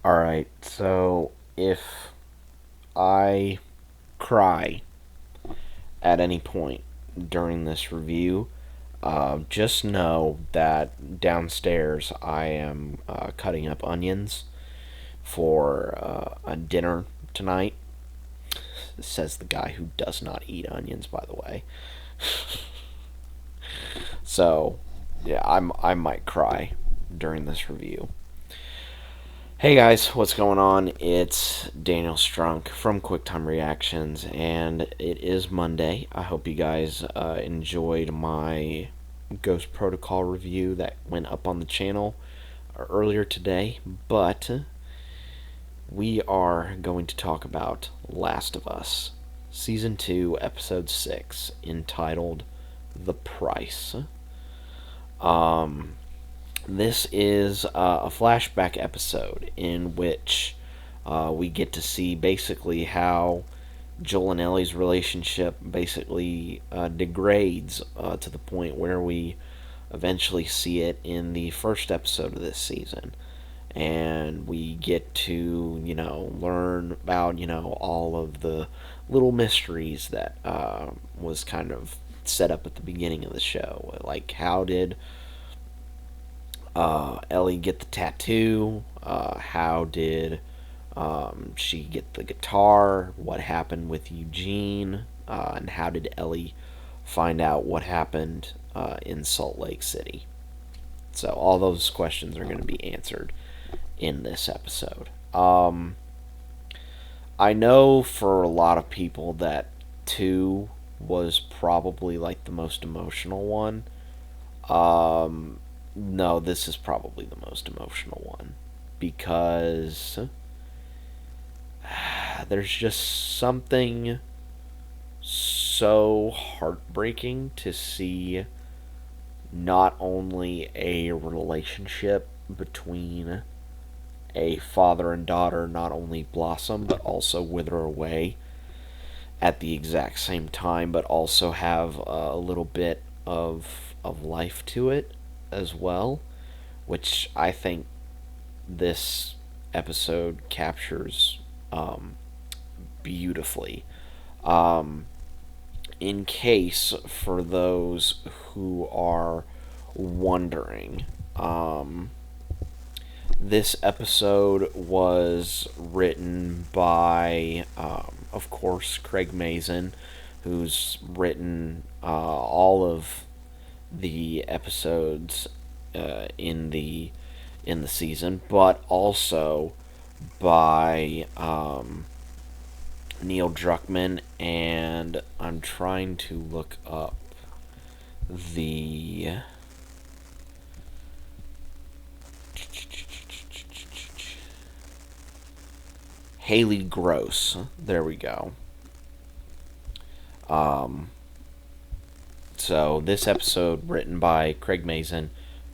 Alright, so if I cry at any point during this review, just know that downstairs I am cutting up onions for a dinner tonight. Says the guy who does not eat onions, by the way. So, yeah, I might cry during this review. Hey guys, what's going on? It's Daniel Strunk from QuickTime Reactions, and it is Monday. I hope you guys enjoyed my Ghost Protocol review that went up on the channel earlier today, but we are going to talk about Last of Us, Season 2, Episode 6, entitled The Price. This is a flashback episode in which we get to see basically how Joel and Ellie's relationship basically degrades to the point where we eventually see it in the first episode of this season. And we get to, learn about, all of the little mysteries that was kind of set up at the beginning of the show. Like, how did Ellie get the tattoo? How did she get the guitar? What happened with Eugene? And how did Ellie find out what happened in Salt Lake City? So all those questions are going to be answered in this episode. I know for a lot of people that 2 was probably like the most emotional one. No, this is probably the most emotional one because there's just something so heartbreaking to see not only a relationship between a father and daughter not only blossom but also wither away at the exact same time, but also have a little bit of life to it as well, which I think this episode captures beautifully. In case for those who are wondering, this episode was written by, of course, Craig Mazin, who's written all of the episodes in the season, but also by Neil Druckmann, and I'm trying to look up the Haley Gross. There we go. So this episode written by Craig Mazin,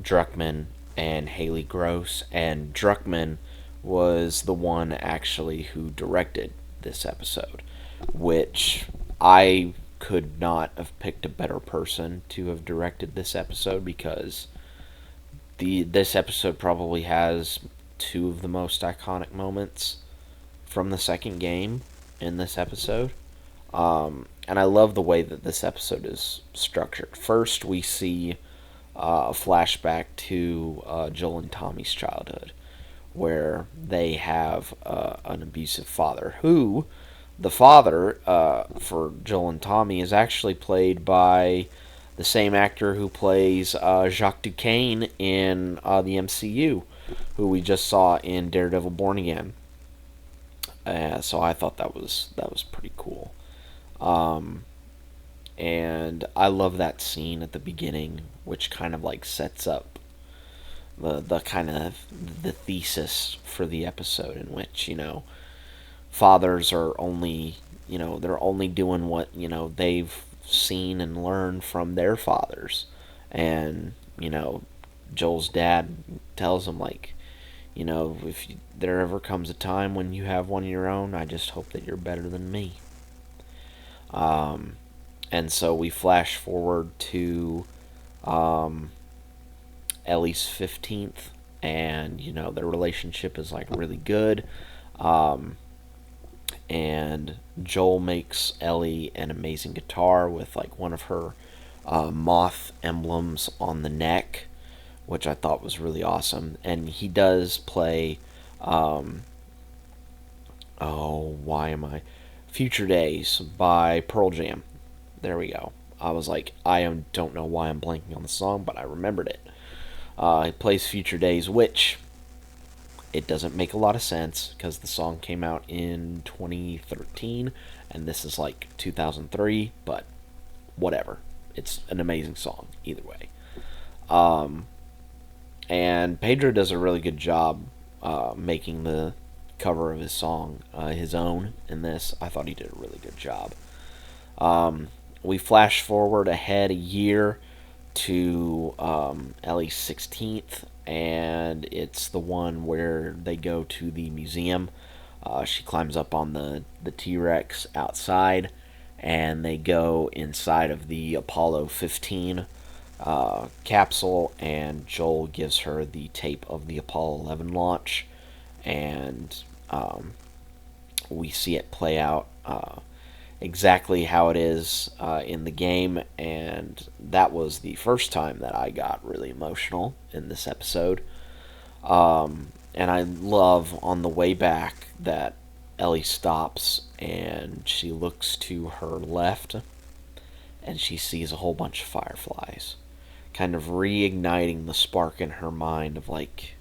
Druckmann, and Haley Gross, and Druckmann was the one actually who directed this episode, which I could not have picked a better person to have directed this episode, because this episode probably has 2 of the most iconic moments from the second game in this episode. And I love the way that this episode is structured. First, we see a flashback to Joel and Tommy's childhood, where they have an abusive father, who, the father for Joel and Tommy, is actually played by the same actor who plays Jacques Duquesne in the MCU, who we just saw in Daredevil Born Again. So I thought that was pretty cool. And I love that scene at the beginning, which kind of like sets up the kind of the thesis for the episode, in which, fathers are only, they're only doing what, they've seen and learned from their fathers. And, Joel's dad tells him, like, if there ever comes a time when you have one of your own, I just hope that you're better than me. And so we flash forward to Ellie's 15th and their relationship is like really good. Um, and Joel makes Ellie an amazing guitar with like one of her moth emblems on the neck, which I thought was really awesome. And he does play, um, oh, why am I? Future Days by Pearl Jam. There we go. I was like, don't know why I'm blanking on the song, but I remembered it. He plays Future Days, which it doesn't make a lot of sense because the song came out in 2013 and this is like 2003, but whatever. It's an amazing song either way. Um, and Pedro does a really good job making the cover of his song his own in this. I thought he did a really good job. We flash forward ahead a year to Ellie's 16th, and it's the one where they go to the museum. She climbs up on the T-Rex outside, and they go inside of the Apollo 15 capsule, and Joel gives her the tape of the Apollo 11 launch, and we see it play out exactly how it is in the game, and that was the first time that I got really emotional in this episode. And I love on the way back that Ellie stops and she looks to her left and she sees a whole bunch of fireflies, kind of reigniting the spark in her mind of like,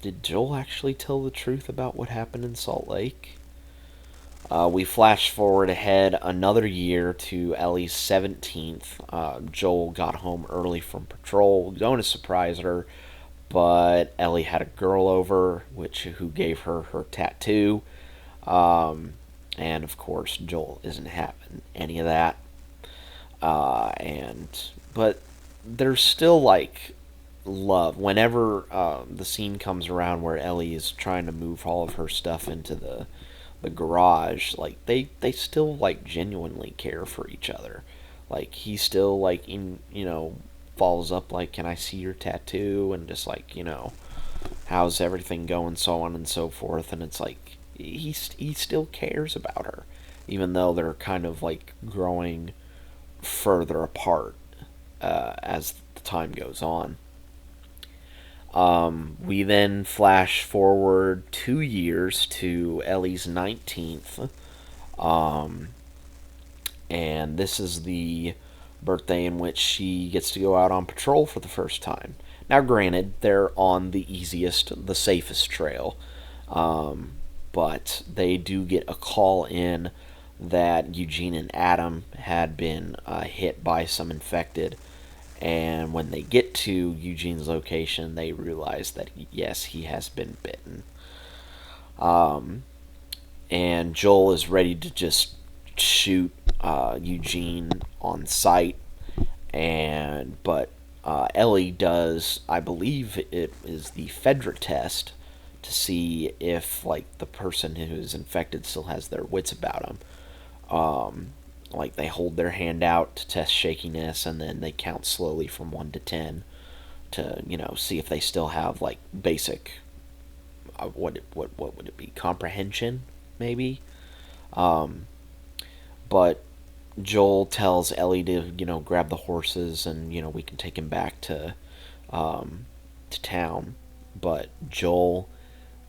did Joel actually tell the truth about what happened in Salt Lake? We flash forward ahead another year to Ellie's 17th. Joel got home early from patrol, going to surprise her, but Ellie had a girl over, who gave her her tattoo. And of course, Joel isn't having any of that. But there's still like love whenever the scene comes around where Ellie is trying to move all of her stuff into the garage. Like they still like genuinely care for each other. Like he still like follows up like, can I see your tattoo, and just like how's everything going, so on and so forth. And it's like he still cares about her even though they're kind of like growing further apart as the time goes on. We then flash forward 2 years to Ellie's 19th. And this is the birthday in which she gets to go out on patrol for the first time. Now, granted, they're on the easiest, the safest trail. But they do get a call in that Eugene and Adam had been hit by some infected. And when they get to Eugene's location, they realize that, yes, he has been bitten. And Joel is ready to just shoot Eugene on sight. But Ellie does, I believe it is the Fedra test to see if like the person who is infected still has their wits about them. Like they hold their hand out to test shakiness, and then they count slowly from 1 to 10 to see if they still have like basic what would it be, comprehension maybe. But Joel tells Ellie to grab the horses and we can take him back to town. But Joel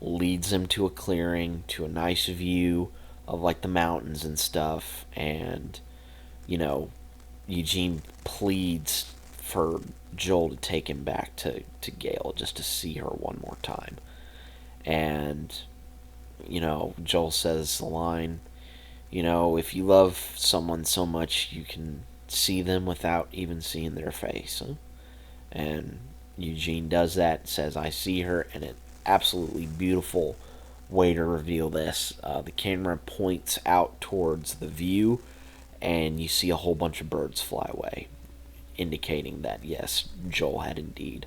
leads him to a clearing, to a nice view of like the mountains and stuff, and Eugene pleads for Joel to take him back to Gale just to see her one more time. And Joel says the line, if you love someone so much you can see them without even seeing their face. And Eugene does that, says, I see her, and it absolutely beautiful way to reveal this. The camera points out towards the view, and you see a whole bunch of birds fly away, indicating that, yes, Joel had indeed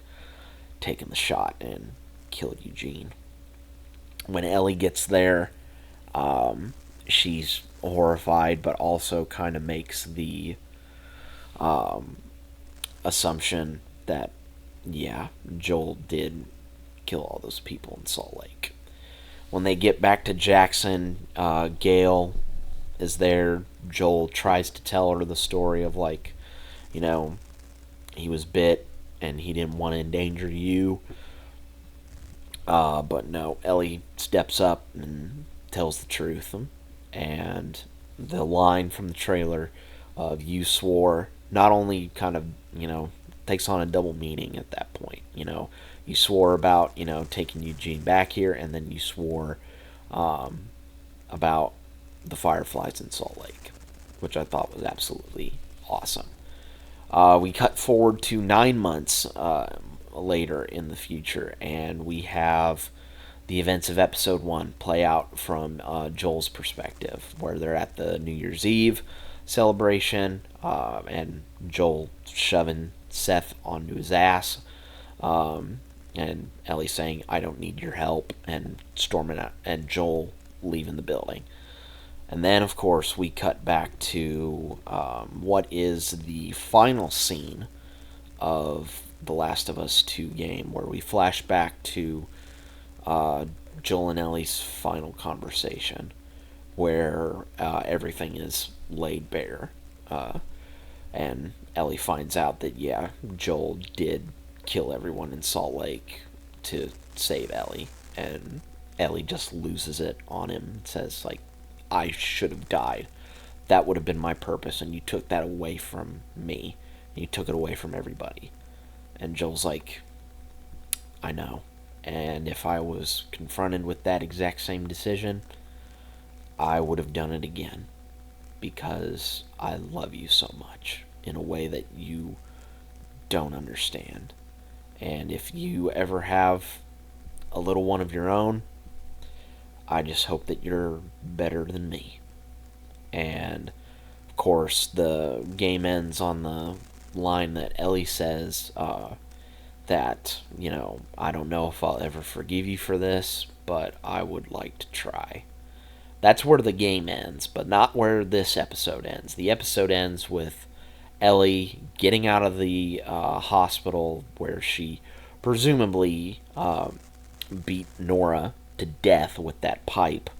taken the shot and killed Eugene. When Ellie gets there, she's horrified, but also kind of makes the assumption that yeah, Joel did kill all those people in Salt Lake. When they get back to Jackson, Gail is there. Joel tries to tell her the story of, like, you know, he was bit and he didn't want to endanger you. But no, Ellie steps up and tells the truth. And the line from the trailer of "you swore" not only kind of, takes on a double meaning at that point. You swore about, taking Eugene back here, and then you swore about the Fireflies in Salt Lake, which I thought was absolutely awesome. We cut forward to 9 months later in the future, and we have the events of episode 1 play out from Joel's perspective, where they're at the New Year's Eve celebration, and Joel shoving Seth onto his ass, and Ellie saying, "I don't need your help," and storming out, and Joel leaving the building. And then, of course, we cut back to what is the final scene of the Last of Us 2 game, where we flash back to Joel and Ellie's final conversation, where everything is laid bare. And Ellie finds out that, yeah, Joel did kill everyone in Salt Lake to save Ellie. And Ellie just loses it on him and says, like, "I should have died. That would have been my purpose, and you took that away from me. You took it away from everybody." And Joel's like, "I know. And if I was confronted with that exact same decision, I would have done it again. Because I love you so much in a way that you don't understand. And if you ever have a little one of your own, I just hope that you're better than me." And, of course, the game ends on the line that Ellie says, that, "I don't know if I'll ever forgive you for this, but I would like to try." That's where the game ends, but not where this episode ends. The episode ends with Ellie getting out of the hospital, where she presumably beat Nora to death with that pipe,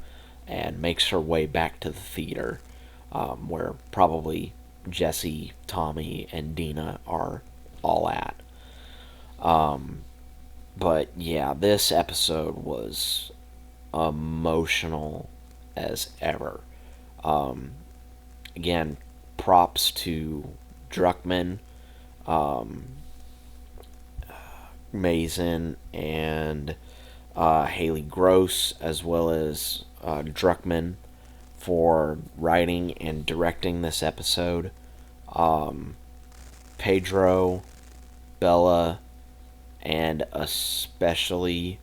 and makes her way back to the theater, where probably Jesse, Tommy, and Dina are all at. But yeah, this episode was emotional as ever. Again, props to Druckmann, Mazin, and Haley Gross, as well as Druckmann, for writing and directing this episode. Pedro, Bella, and especially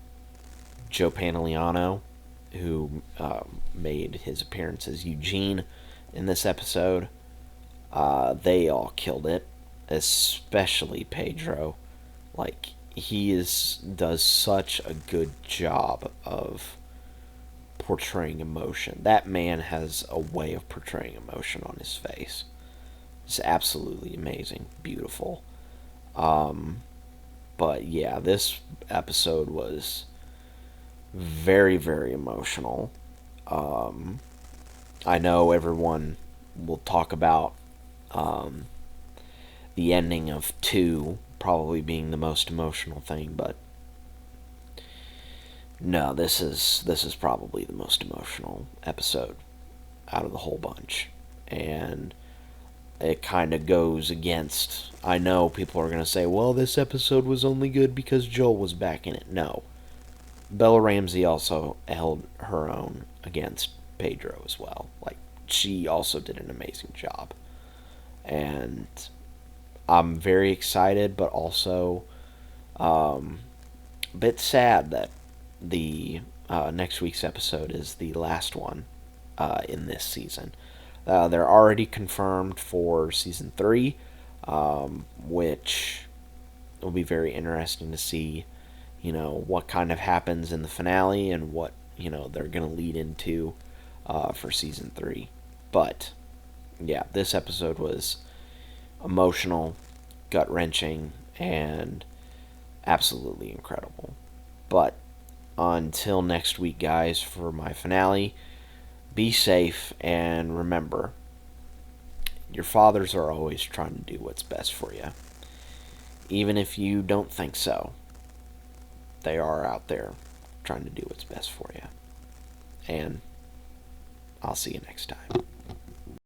Joe Pantoliano, who made his appearance as Eugene in this episode. They all killed it, especially Pedro. Like, does such a good job of portraying emotion. That man has a way of portraying emotion on his face. It's absolutely amazing, beautiful. But yeah, this episode was very, very emotional. I know everyone will talk about the ending of 2 probably being the most emotional thing, but no, this is probably the most emotional episode out of the whole bunch. And it kind of goes against, I know people are going to say, well, this episode was only good because Joel was back in it. No. Bella Ramsey also held her own against Pedro as well. Like, she also did an amazing job. And I'm very excited, but also a bit sad that the next week's episode is the last one in this season. They're already confirmed for season 3, which will be very interesting to see, what kind of happens in the finale and what, they're going to lead into for season 3. But, yeah, this episode was emotional, gut-wrenching, and absolutely incredible. But until next week, guys, for my finale, be safe and remember, your fathers are always trying to do what's best for you. Even if you don't think so, they are out there trying to do what's best for you. And I'll see you next time.